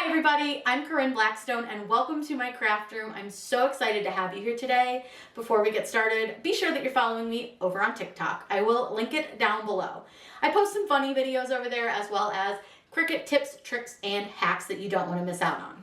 Hi everybody, I'm Corinne Blackstone and welcome to my craft room. I'm so excited to have you here today. Before we get started, be sure that you're following me over on TikTok. I will link it down below. I post some funny videos over there as well as Cricut tips, tricks, and hacks that you don't want to miss out on.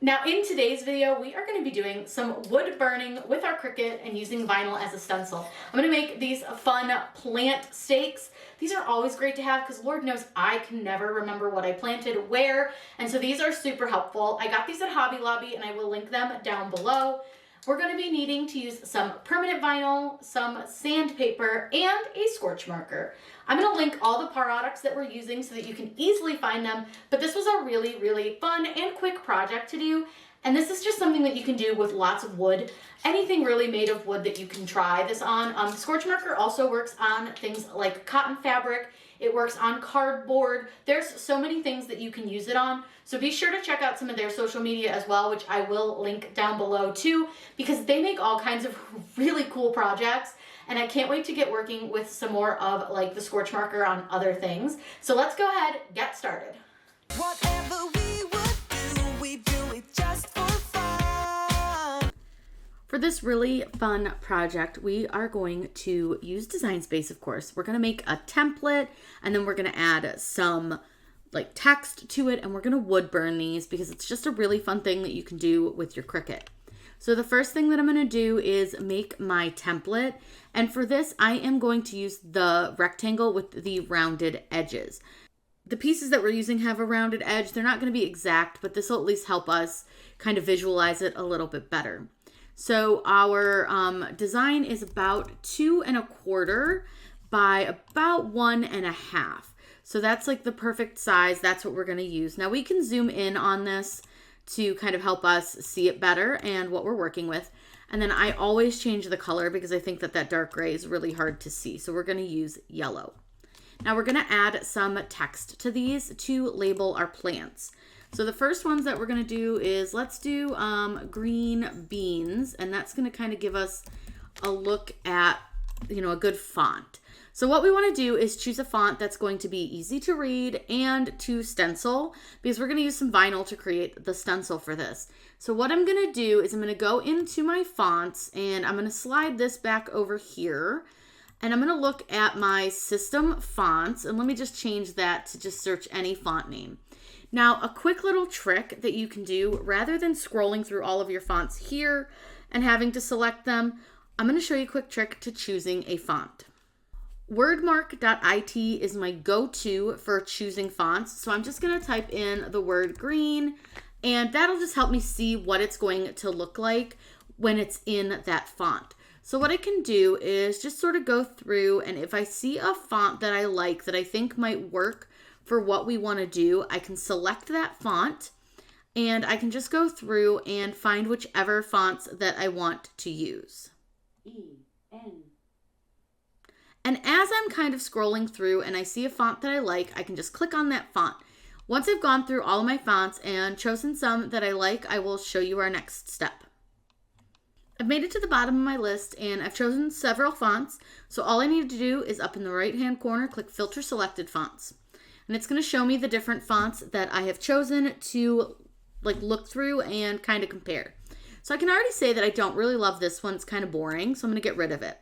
Now in today's video, we are going to be doing some wood burning with our Cricut and using vinyl as a stencil. I'm going to make these fun plant stakes. These are always great to have because Lord knows I can never remember what I planted where, and so these are super helpful. I got these at Hobby Lobby and I will link them down below. We're going to be needing to use some permanent vinyl, some sandpaper, and a Scorch marker. I'm going to link all the products that we're using so that you can easily find them, but this was a really fun and quick project to do, and this is just something that you can do with lots of wood. Anything really made of wood that you can try this on. The Scorch marker also works on things like cotton fabric. It works on cardboard. There's so many things that you can use it on. So be sure to check out some of their social media as well, which I will link down below too, because they make all kinds of really cool projects. And I can't wait to get working with some more of like the Scorch marker on other things. So let's go ahead, get started. Whatever we would do it just for fun. For this really fun project, we are going to use Design Space, of course. We're going to make a template and then we're going to add some like text to it and we're going to wood burn these because it's just a really fun thing that you can do with your Cricut. So the first thing that I'm going to do is make my template. And for this, I am going to use the rectangle with the rounded edges. The pieces that we're using have a rounded edge. They're not going to be exact, but this will at least help us kind of visualize it a little bit better. So our design is about 2 1/4 by about 1 1/2. So that's like the perfect size. That's what we're going to use. Now we can zoom in on this to kind of help us see it better and what we're working with. And then I always change the color because I think that that dark gray is really hard to see. So we're going to use yellow. Now we're going to add some text to these to label our plants. So the first ones that we're going to do is let's do green beans, and that's going to kind of give us a look at, you know, a good font. So what we want to do is choose a font that's going to be easy to read and to stencil because we're going to use some vinyl to create the stencil for this. So what I'm going to do is I'm going to go into my fonts and I'm going to slide this back over here and I'm going to look at my system fonts, and let me just change that to just search any font name. Now, a quick little trick that you can do rather than scrolling through all of your fonts here and having to select them, I'm going to show you a quick trick to choosing a font. Wordmark.it is my go-to for choosing fonts. So I'm just going to type in the word green and that'll just help me see what it's going to look like when it's in that font. So what I can do is just sort of go through, and if I see a font that I like that I think might work for what we want to do, I can select that font and I can just go through and find whichever fonts that I want to use. And as I'm kind of scrolling through and I see a font that I like, I can just click on that font. Once I've gone through all of my fonts and chosen some that I like, I will show you our next step. I've made it to the bottom of my list and I've chosen several fonts. So all I need to do is up in the right-hand corner, click Filter Selected Fonts. And it's going to show me the different fonts that I have chosen to like look through and kind of compare. So I can already say that I don't really love this one. It's kind of boring, so I'm going to get rid of it.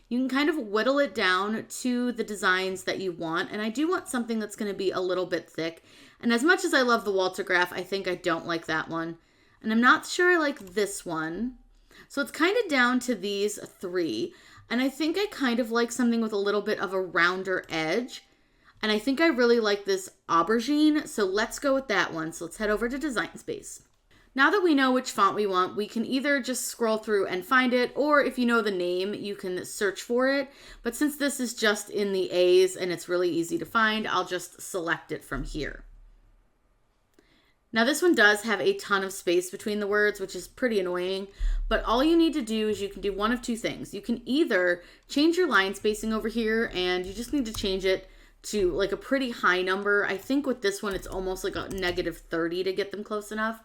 You can kind of whittle it down to the designs that you want. And I do want something that's going to be a little bit thick. And as much as I love the Walter Graph, I think I don't like that one. And I'm not sure I like this one. So it's kind of down to these 3. And I think I kind of like something with a little bit of a rounder edge. And I think I really like this aubergine. So let's go with that one. So let's head over to Design Space. Now that we know which font we want, we can either just scroll through and find it, or if you know the name, you can search for it. But since this is just in the A's and it's really easy to find, I'll just select it from here. Now this one does have a ton of space between the words, which is pretty annoying, but all you need to do is you can do one of two things. You can either change your line spacing over here, and you just need to change it to like a pretty high number. I think with this one, it's almost like a -30 to get them close enough.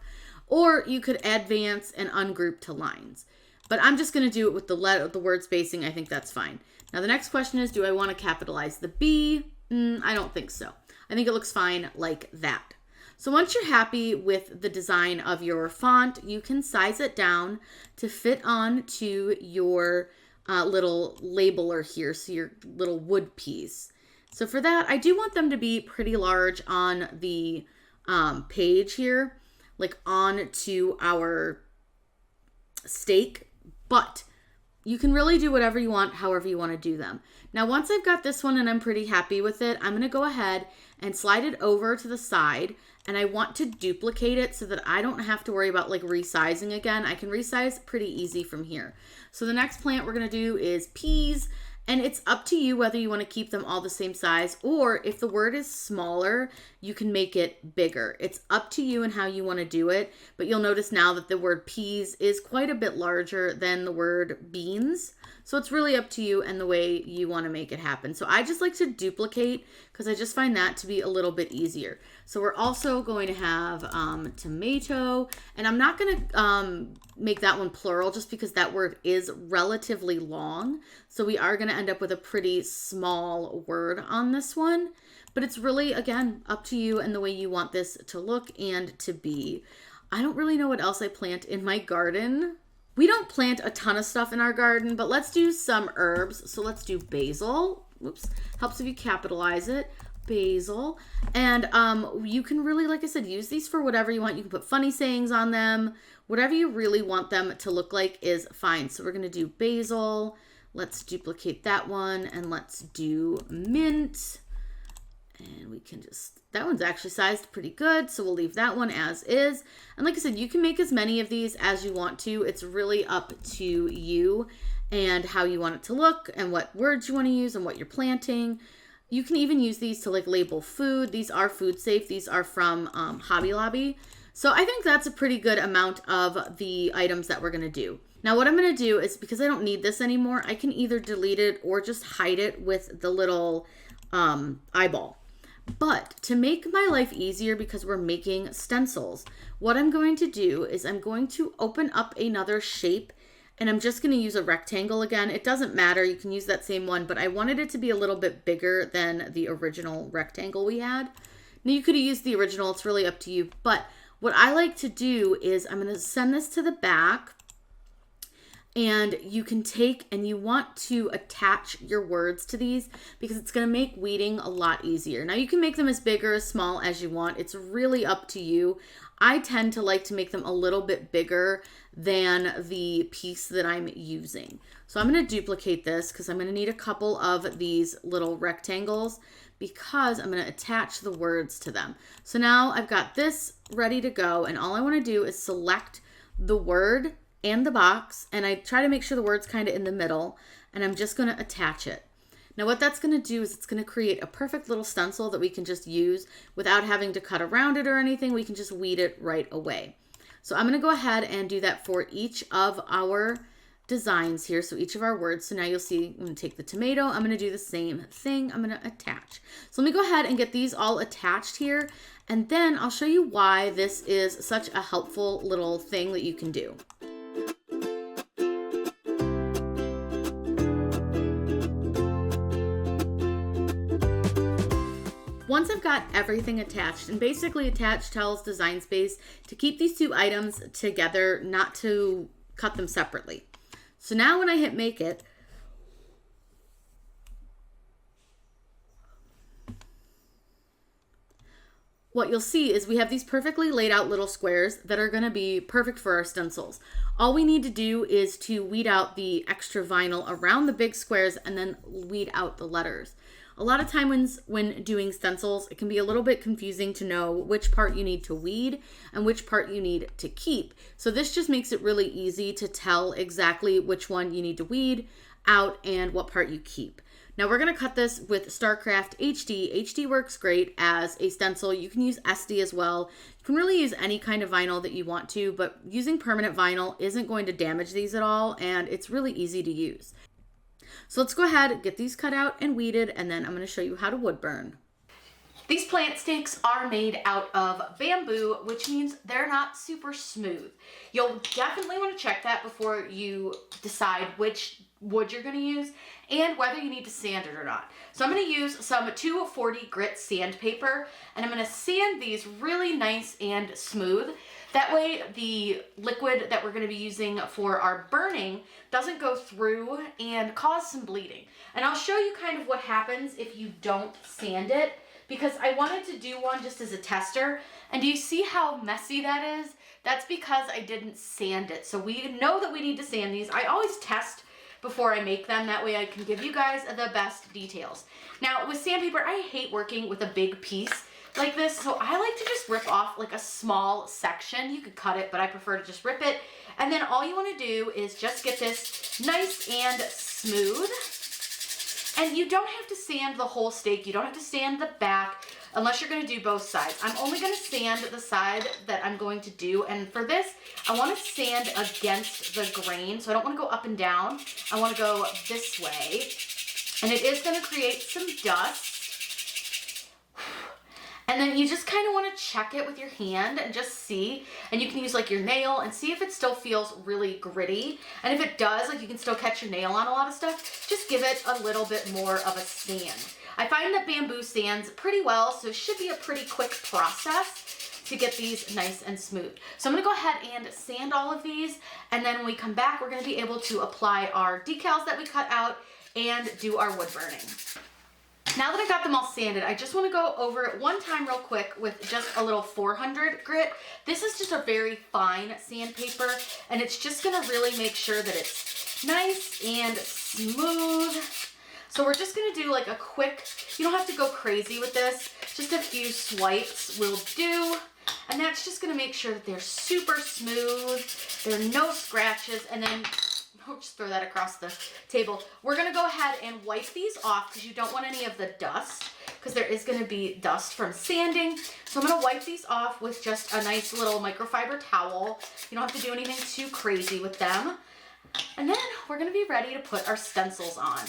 Or you could advance and ungroup to lines. But I'm just going to do it with the word spacing. I think that's fine. Now the next question is, do I want to capitalize the B? I don't think so. I think it looks fine like that. So once you're happy with the design of your font, you can size it down to fit on to your little labeler here, so your little wood piece. So for that, I do want them to be pretty large on the page here, like on to our stake, but you can really do whatever you want, however you want to do them. Now, once I've got this one and I'm pretty happy with it, I'm going to go ahead and slide it over to the side, and I want to duplicate it so that I don't have to worry about like resizing again. I can resize pretty easy from here. So the next plant we're going to do is peas, and it's up to you whether you want to keep them all the same size, or if the word is smaller, you can make it bigger. It's up to you and how you want to do it, but you'll notice now that the word peas is quite a bit larger than the word beans. So it's really up to you and the way you want to make it happen. So I just like to duplicate because I just find that to be a little bit easier. So we're also going to have tomato, and I'm not going to make that one plural just because that word is relatively long. So we are going to end up with a pretty small word on this one, but it's really, again, up to you and the way you want this to look and to be. I don't really know what else I plant in my garden. We don't plant a ton of stuff in our garden, but let's do some herbs. So let's do basil. Whoops, helps if you capitalize it. Basil. And you can really, like I said, use these for whatever you want. You can put funny sayings on them. Whatever you really want them to look like is fine. So we're going to do basil. Let's duplicate that one, and let's do mint. And we can just, that one's actually sized pretty good, so we'll leave that one as is. And like I said, you can make as many of these as you want to. It's really up to you and how you want it to look and what words you want to use and what you're planting. You can even use these to like label food. These are food safe. These are from Hobby Lobby. So I think that's a pretty good amount of the items that we're going to do. Now what I'm going to do is, because I don't need this anymore, I can either delete it or just hide it with the little eyeball. But to make my life easier, because we're making stencils, what I'm going to do is I'm going to open up another shape, and I'm just going to use a rectangle again. It doesn't matter. You can use that same one, but I wanted it to be a little bit bigger than the original rectangle we had. Now you could have used the original. It's really up to you. But what I like to do is I'm going to send this to the back, and you can take and you want to attach your words to these because it's going to make weeding a lot easier. Now you can make them as big or as small as you want. It's really up to you. I tend to like to make them a little bit bigger than the piece that I'm using. So I'm going to duplicate this because I'm going to need a couple of these little rectangles because I'm going to attach the words to them. So now I've got this ready to go, and all I want to do is select the word and the box, and I try to make sure the word's kind of in the middle, and I'm just going to attach it. Now what that's going to do is it's going to create a perfect little stencil that we can just use without having to cut around it or anything. We can just weed it right away. So I'm going to go ahead and do that for each of our designs here, so each of our words. So now you'll see I'm going to take the tomato, I'm going to do the same thing, I'm going to attach. So let me go ahead and get these all attached here, and then I'll show you why this is such a helpful little thing that you can do. Once I've got everything attached, and basically attached tells Design Space to keep these two items together, not to cut them separately. So now when I hit make it, what you'll see is we have these perfectly laid out little squares that are going to be perfect for our stencils. All we need to do is to weed out the extra vinyl around the big squares and then weed out the letters. A lot of times when doing stencils, it can be a little bit confusing to know which part you need to weed and which part you need to keep. So this just makes it really easy to tell exactly which one you need to weed out and what part you keep. Now we're going to cut this with StarCraft HD. HD works great as a stencil. You can use SD as well. You can really use any kind of vinyl that you want to, but using permanent vinyl isn't going to damage these at all, and it's really easy to use. So let's go ahead, get these cut out and weeded, and then I'm going to show you how to wood burn. These plant stakes are made out of bamboo, which means they're not super smooth. You'll definitely want to check that before you decide which wood you're gonna use and whether you need to sand it or not. So I'm gonna use some 240 grit sandpaper and I'm gonna sand these really nice and smooth. That way the liquid that we're gonna be using for our burning doesn't go through and cause some bleeding. And I'll show you kind of what happens if you don't sand it, because I wanted to do one just as a tester. And do you see how messy that is? That's because I didn't sand it. So we know that we need to sand these. I always test before I make them. That way I can give you guys the best details. Now with sandpaper, I hate working with a big piece like this. So I like to just rip off like a small section. You could cut it, but I prefer to just rip it. And then all you want to do is just get this nice and smooth. And you don't have to sand the whole steak. You don't have to sand the back unless you're going to do both sides. I'm only going to sand the side that I'm going to do. And for this, I want to sand against the grain. So I don't want to go up and down. I want to go this way. And it is going to create some dust. And then you just kind of want to check it with your hand and just see. And you can use like your nail and see if it still feels really gritty. And if it does, like you can still catch your nail on a lot of stuff, just give it a little bit more of a sand. I find that bamboo sands pretty well, so it should be a pretty quick process to get these nice and smooth. So I'm gonna go ahead and sand all of these. And then when we come back, we're gonna be able to apply our decals that we cut out and do our wood burning. Now that I got them all sanded, I just want to go over it one time real quick with just a little 400 grit. This is just a very fine sandpaper, and it's just going to really make sure that it's nice and smooth. So we're just going to do like a quick, you don't have to go crazy with this, just a few swipes will do. And that's just going to make sure that they're super smooth, there are no scratches, and then I'll just throw that across the table. We're gonna go ahead and wipe these off because you don't want any of the dust, because there is gonna be dust from sanding. So I'm gonna wipe these off with just a nice little microfiber towel. You don't have to do anything too crazy with them. And then we're gonna be ready to put our stencils on.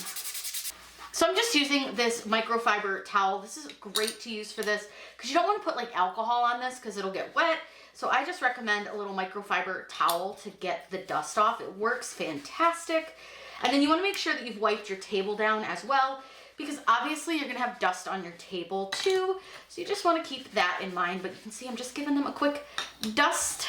So I'm just using this microfiber towel. This is great to use for this because you don't want to put like alcohol on this because it'll get wet. So I just recommend a little microfiber towel to get the dust off. It works fantastic. And then you want to make sure that you've wiped your table down as well, because obviously you're going to have dust on your table too. So you just want to keep that in mind. But you can see I'm just giving them a quick dust.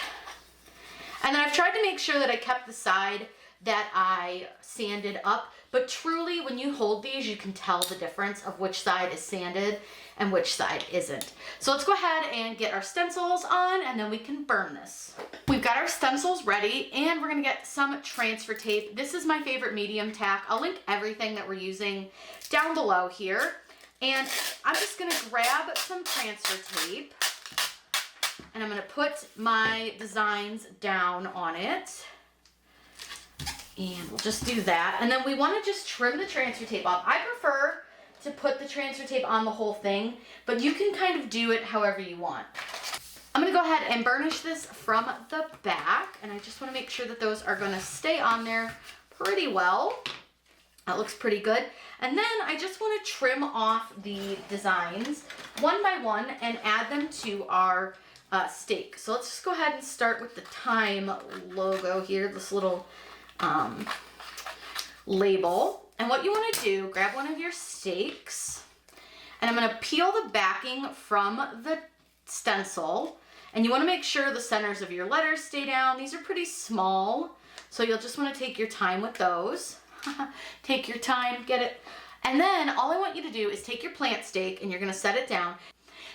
And then I've tried to make sure that I kept the side that I sanded up. But truly, when you hold these, you can tell the difference of which side is sanded and which side isn't. So let's go ahead and get our stencils on, and then we can burn this. We've got our stencils ready, and we're gonna get some transfer tape. This is my favorite medium tack. I'll link everything that we're using down below here. And I'm just gonna grab some transfer tape, and I'm gonna put my designs down on it. And we'll just do that. And then we want to just trim the transfer tape off. I prefer to put the transfer tape on the whole thing, but you can kind of do it however you want. I'm going to go ahead and burnish this from the back, and I just want to make sure that those are going to stay on there pretty well. That looks pretty good. And then I just want to trim off the designs one by one and add them to our steak. So let's just go ahead and start with the Time logo here, this little label. And what you want to do, grab one of your steaks, and I'm going to peel the backing from the stencil, and you want to make sure the centers of your letters stay down. These are pretty small, so you'll just want to take your time with those. Take your time, get it. And then all I want you to do is take your plant steak and you're going to set it down.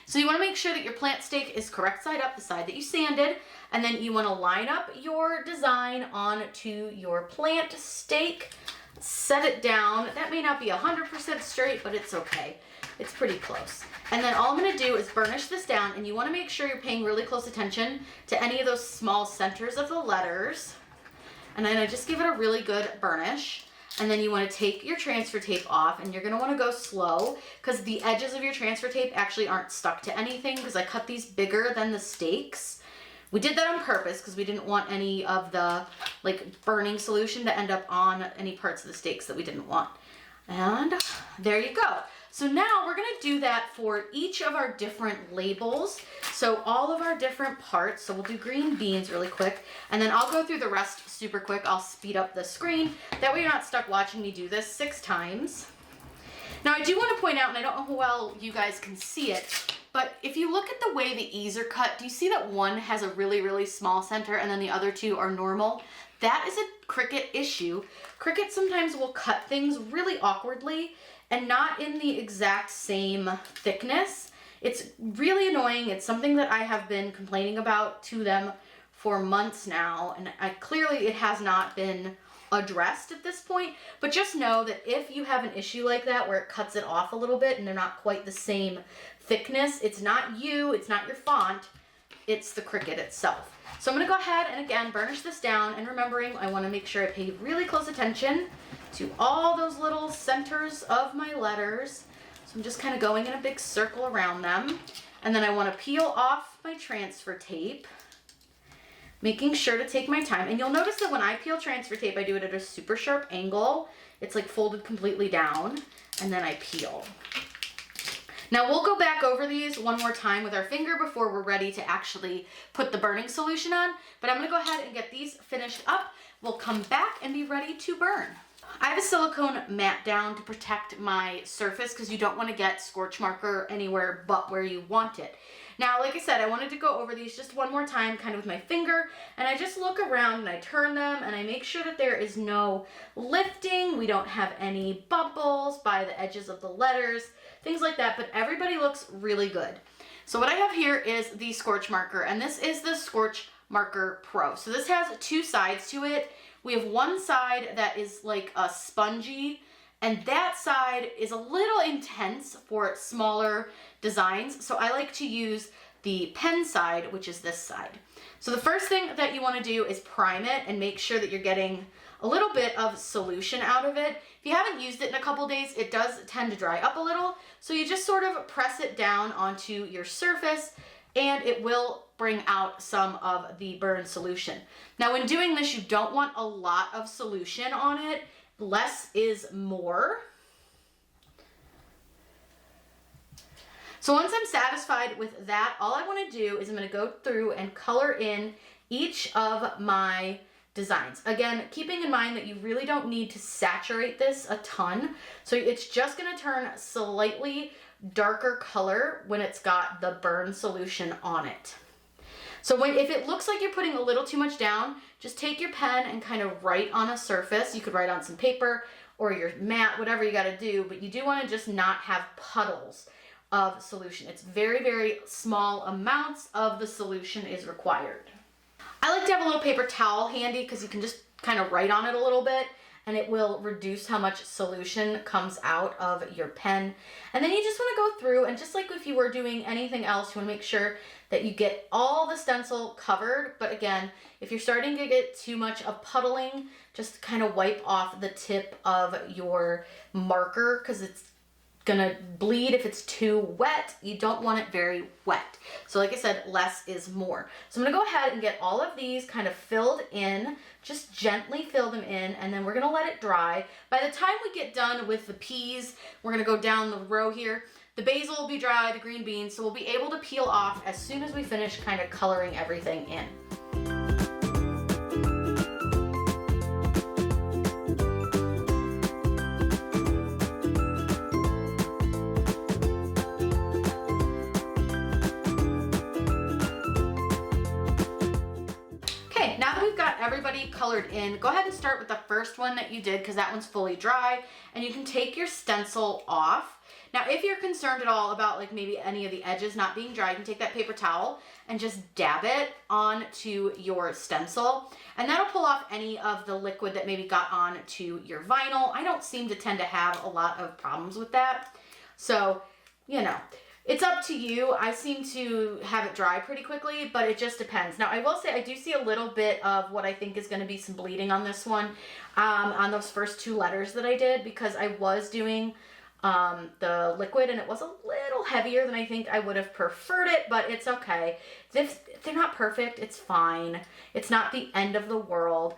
So you want to make sure that your plant steak is correct side up, the side that you sanded, and then you want to line up your design onto your plant steak, set it down. That may not be 100% straight, but it's okay. It's pretty close. And then all I'm going to do is burnish this down, and you want to make sure you're paying really close attention to any of those small centers of the letters. And then I just give it a really good burnish. And then you want to take your transfer tape off, and you're going to want to go slow because the edges of your transfer tape actually aren't stuck to anything because I cut these bigger than the steaks. We did that on purpose because we didn't want any of the like burning solution to end up on any parts of the steaks that we didn't want. And there you go. So now we're gonna do that for each of our different labels. So all of our different parts. So we'll do green beans really quick, and then I'll go through the rest super quick. I'll speed up the screen. That way you're not stuck watching me do this 6 times. Now I do want to point out, and I don't know how well you guys can see it, but if you look at the way the E's are cut, do you see that one has a really, really small center and then the other 2 are normal? That is a Cricut issue. Cricut sometimes will cut things really awkwardly and not in the exact same thickness. It's really annoying. It's something that I have been complaining about to them for months now, and clearly it has not been addressed at this point. But just know that if you have an issue like that where it cuts it off a little bit and they're not quite the same thickness, it's not you, it's not your font, it's the Cricut itself. So I'm gonna go ahead and again burnish this down, and remembering I wanna make sure I pay really close attention to all those little centers of my letters. So I'm just kind of going in a big circle around them. And then I wanna peel off my transfer tape, making sure to take my time. And you'll notice that when I peel transfer tape, I do it at a super sharp angle. It's like folded completely down, and then I peel. Now we'll go back over these one more time with our finger before we're ready to actually put the burning solution on, but I'm gonna go ahead and get these finished up. We'll come back and be ready to burn. I have a silicone mat down to protect my surface because you don't want to get scorch marker anywhere but where you want it. Now, like I said, I wanted to go over these just one more time, kind of with my finger, and I just look around and I turn them and I make sure that there is no lifting. We don't have any bubbles by the edges of the letters, things like that, but everybody looks really good. So what I have here is the Scorch marker, and this is the Scorch Marker Pro. So this has 2 sides to it. We have one side that is like a spongy, and that side is a little intense for smaller designs. So I like to use the pen side, which is this side. So the first thing that you want to do is prime it and make sure that you're getting a little bit of solution out of it. If you haven't used it in a couple days, it does tend to dry up a little. So you just sort of press it down onto your surface and it will bring out some of the burn solution. Now when doing this, you don't want a lot of solution on it. Less is more. So once I'm satisfied with that, all I want to do is I'm going to go through and color in each of my designs. Again, keeping in mind that you really don't need to saturate this a ton. So it's just going to turn slightly darker color when it's got the burn solution on it. So if it looks like you're putting a little too much down, just take your pen and kind of write on a surface. You could write on some paper or your mat, whatever you got to do, but you do want to just not have puddles of solution. It's very, very small amounts of the solution is required. I like to have a little paper towel handy because you can just kind of write on it a little bit and it will reduce how much solution comes out of your pen. And then you just want to go through and just like if you were doing anything else, you want to make sure that you get all the stencil covered. But again, if you're starting to get too much of puddling, just kind of wipe off the tip of your marker because it's gonna bleed if it's too wet. You don't want it very wet. So like I said, less is more. So I'm gonna go ahead and get all of these kind of filled in, just gently fill them in, and then we're gonna let it dry. By the time we get done with the peas, we're gonna go down the row here. The basil will be dry, the green beans, so we'll be able to peel off as soon as we finish kind of coloring everything in. Everybody colored in, go ahead and start with the first one that you did because that one's fully dry, and you can take your stencil off. Now if you're concerned at all about like maybe any of the edges not being dry, you can take that paper towel and just dab it onto your stencil, and that'll pull off any of the liquid that maybe got onto your vinyl. I don't seem to tend to have a lot of problems with that, so you know, it's up to you. I seem to have it dry pretty quickly, but it just depends. Now, I will say I do see a little bit of what I think is going to be some bleeding on this one, on those first 2 letters that I did, because I was doing the liquid and it was a little heavier than I think I would have preferred it, but it's okay. If they're not perfect, it's fine. It's not the end of the world.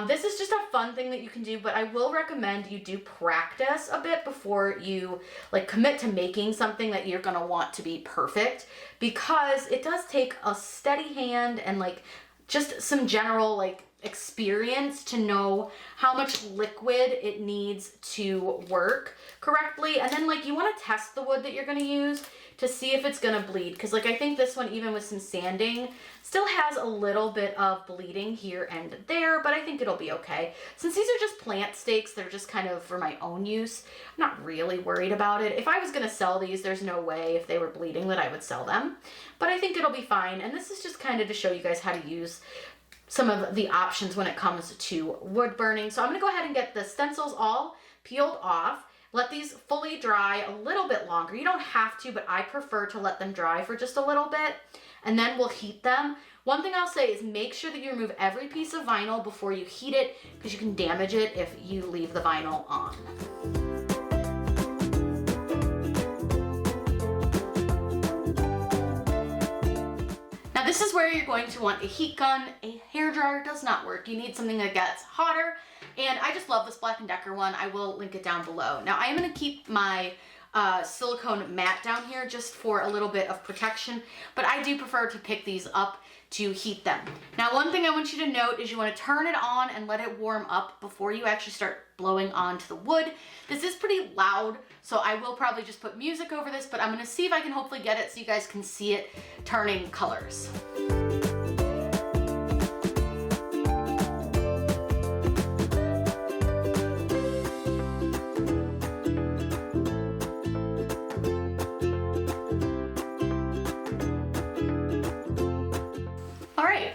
This is just a fun thing that you can do, but I will recommend you do practice a bit before you like commit to making something that you're gonna want to be perfect, because it does take a steady hand and like just some general like experience to know how much liquid it needs to work correctly. And then like you want to test the wood that you're going to use to see if it's going to bleed, because like I think this one, even with some sanding, still has a little bit of bleeding here and there, but I think it'll be okay. Since these are just plant stakes, they're just kind of for my own use. I'm not really worried about it. If I was going to sell these, there's no way if they were bleeding that I would sell them, but I think it'll be fine. And this is just kind of to show you guys how to use some of the options when it comes to wood burning. So I'm gonna go ahead and get the stencils all peeled off. Let these fully dry a little bit longer. You don't have to, but I prefer to let them dry for just a little bit, and then we'll heat them. One thing I'll say is make sure that you remove every piece of vinyl before you heat it, because you can damage it if you leave the vinyl on. This is where you're going to want a heat gun. A hairdryer does not work. You need something that gets hotter, and I just love this Black & Decker one. I will link it down below. Now I am going to keep my silicone mat down here just for a little bit of protection, but I do prefer to pick these up to heat them. Now one thing I want you to note is you want to turn it on and let it warm up before you actually start blowing onto the wood. This is pretty loud, so I will probably just put music over this, but I'm going to see if I can hopefully get it so you guys can see it turning colors.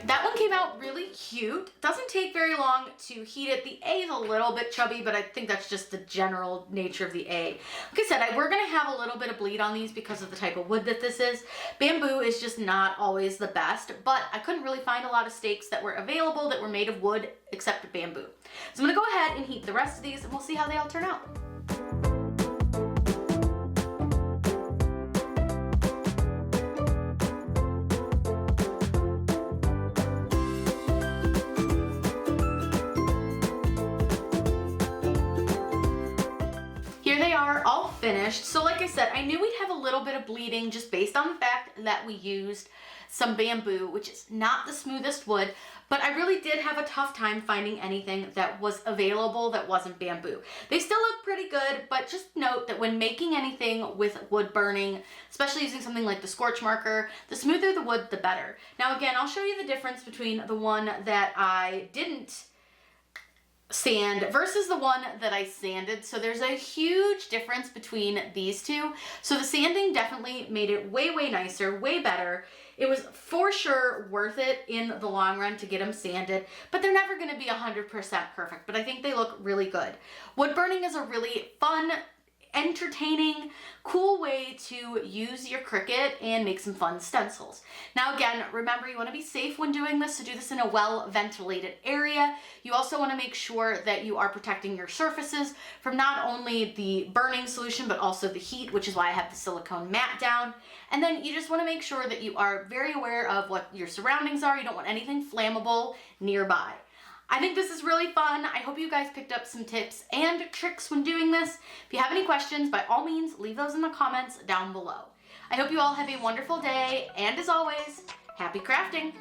That one came out really cute. Doesn't take very long to heat it. The A is a little bit chubby, but I think that's just the general nature of the A. Like I said, we're gonna have a little bit of bleed on these because of the type of wood that this is. Bamboo is just not always the best, but I couldn't really find a lot of stakes that were available that were made of wood except bamboo. So I'm gonna go ahead and heat the rest of these and we'll see how they all turn out. They are all finished. So like I said, I knew we'd have a little bit of bleeding just based on the fact that we used some bamboo, which is not the smoothest wood, but I really did have a tough time finding anything that was available that wasn't bamboo. They still look pretty good, but just note that when making anything with wood burning, especially using something like the Scorch marker, the smoother the wood, the better. Now again, I'll show you the difference between the one that I didn't sand versus the one that I sanded. So there's a huge difference between these two. So the sanding definitely made it way, way nicer, way better. It was for sure worth it in the long run to get them sanded, but they're never going to be 100% perfect, but I think they look really good. Wood burning is a really fun, entertaining, cool way to use your Cricut and make some fun stencils. Now again, remember you want to be safe when doing this, so do this in a well-ventilated area. You also want to make sure that you are protecting your surfaces from not only the burning solution but also the heat, which is why I have the silicone mat down. And then you just want to make sure that you are very aware of what your surroundings are. You don't want anything flammable nearby. I think this is really fun. I hope you guys picked up some tips and tricks when doing this. If you have any questions, by all means, leave those in the comments down below. I hope you all have a wonderful day, and as always, happy crafting!